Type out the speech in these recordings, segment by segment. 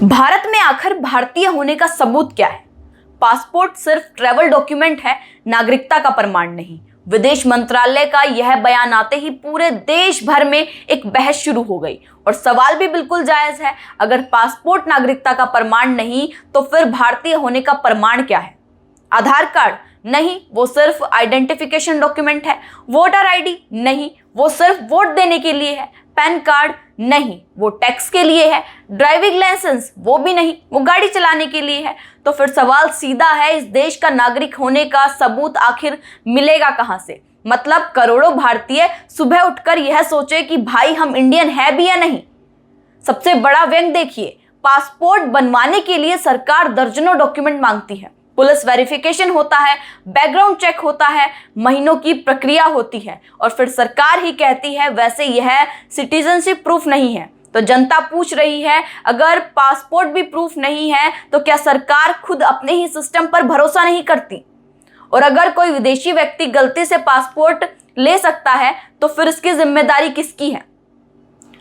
भारत में आखिर भारतीय होने का सबूत क्या है? पासपोर्ट सिर्फ ट्रैवल डॉक्यूमेंट है, नागरिकता का प्रमाण नहीं। विदेश मंत्रालय का यह बयान आते ही पूरे देश भर में एक बहस शुरू हो गई और सवाल भी बिल्कुल जायज है। अगर पासपोर्ट नागरिकता का प्रमाण नहीं तो फिर भारतीय होने का प्रमाण क्या है? आधार कार्ड? नहीं, वो सिर्फ आइडेंटिफिकेशन डॉक्यूमेंट है। Voter ID? नहीं, वो सिर्फ वोट देने के लिए है। PAN card? नहीं, वो टैक्स के लिए है। Driving licence? वो भी नहीं, वो गाड़ी चलाने के लिए है। तो फिर सवाल सीधा है, इस देश का नागरिक होने का सबूत आखिर मिलेगा कहां से? मतलब करोड़ों भारतीय सुबह उठकर यह सोचे कि भाई हम इंडियन है भी या नहीं। सबसे बड़ा व्यंग देखिए, पासपोर्ट बनवाने के लिए सरकार दर्जनों डॉक्यूमेंट मांगती है। पुलिस वेरिफिकेशन होता है, बैकग्राउंड चेक होता है, महीनों की प्रक्रिया होती है और फिर सरकार ही कहती है वैसे यह सिटीजनशिप प्रूफ नहीं है। तो जनता पूछ रही है, अगर पासपोर्ट भी प्रूफ नहीं है तो क्या सरकार खुद अपने ही सिस्टम पर भरोसा नहीं करती? और अगर कोई विदेशी व्यक्ति गलती से पासपोर्ट ले सकता है तो फिर इसकी जिम्मेदारी किसकी है?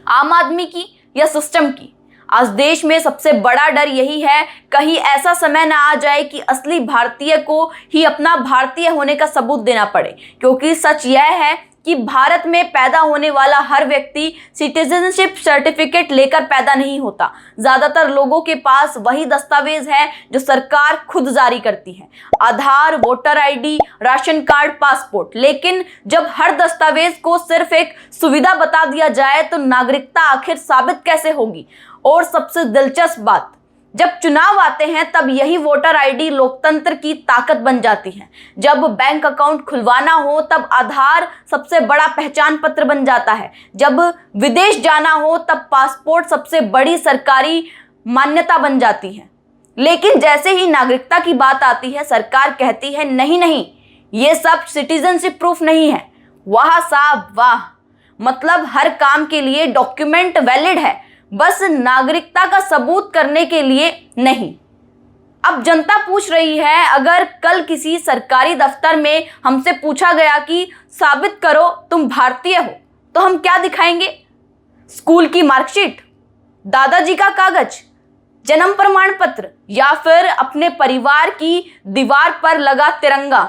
आम आदमी की या सिस्टम की? आज देश में सबसे बड़ा डर यही है, कहीं ऐसा समय ना आ जाए कि असली भारतीय को ही अपना भारतीय होने का सबूत देना पड़े। क्योंकि सच यह है कि भारत में पैदा होने वाला हर व्यक्ति सिटीजनशिप सर्टिफिकेट लेकर पैदा नहीं होता। ज्यादातर लोगों के पास वही दस्तावेज है जो सरकार खुद जारी करती है, Aadhaar, voter ID, ration card, passport. लेकिन जब हर दस्तावेज को सिर्फ एक सुविधा बता दिया जाए तो नागरिकता आखिर साबित कैसे होगी? और सबसे दिलचस्प बात, जब चुनाव आते हैं तब यही वोटर आईडी लोकतंत्र की ताकत बन जाती है। जब बैंक अकाउंट खुलवाना हो तब आधार सबसे बड़ा पहचान पत्र बन जाता है। जब विदेश जाना हो तब पासपोर्ट सबसे बड़ी सरकारी मान्यता बन जाती है। लेकिन जैसे ही नागरिकता की बात आती है, सरकार कहती है नहीं नहीं, ये सब सिटीजनशिप प्रूफ नहीं है। वाह साहब वाह, मतलब हर काम के लिए डॉक्यूमेंट वैलिड है, बस नागरिकता का सबूत करने के लिए नहीं। अब जनता पूछ रही है, अगर कल किसी सरकारी दफ्तर में हमसे पूछा गया कि साबित करो तुम भारतीय हो, तो हम क्या दिखाएंगे? स्कूल की मार्कशीट, दादाजी का कागज, जन्म प्रमाण पत्र या फिर अपने परिवार की दीवार पर लगा तिरंगा?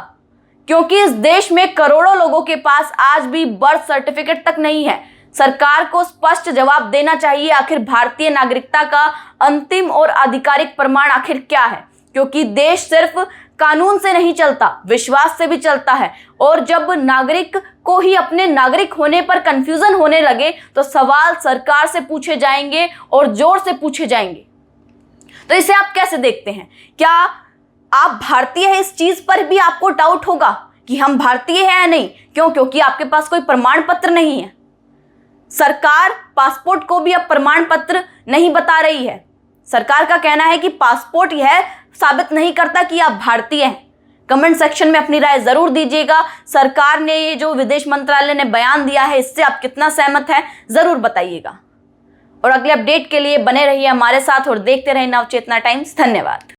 क्योंकि इस देश में करोड़ों लोगों के पास आज भी बर्थ सर्टिफिकेट तक नहीं है। सरकार को स्पष्ट जवाब देना चाहिए, आखिर भारतीय नागरिकता का अंतिम और आधिकारिक प्रमाण आखिर क्या है? क्योंकि देश सिर्फ कानून से नहीं चलता, विश्वास से भी चलता है। और जब नागरिक को ही अपने नागरिक होने पर कंफ्यूजन होने लगे तो सवाल सरकार से पूछे जाएंगे और जोर से पूछे जाएंगे। तो इसे आप कैसे देखते हैं? क्या आप भारतीय हैं? इस चीज पर भी आपको डाउट होगा कि हम भारतीय हैं या नहीं। क्यों? क्योंकि आपके पास कोई प्रमाण पत्र नहीं है। सरकार पासपोर्ट को भी अब प्रमाण पत्र नहीं बता रही है। सरकार का कहना है कि पासपोर्ट यह साबित नहीं करता कि आप भारतीय हैं। कमेंट सेक्शन में अपनी राय जरूर दीजिएगा। सरकार ने ये जो विदेश मंत्रालय ने बयान दिया है, इससे आप कितना सहमत हैं जरूर बताइएगा। और अगले अपडेट के लिए बने रहिए हमारे साथ और देखते रहिए नवचेतना टाइम्स। धन्यवाद।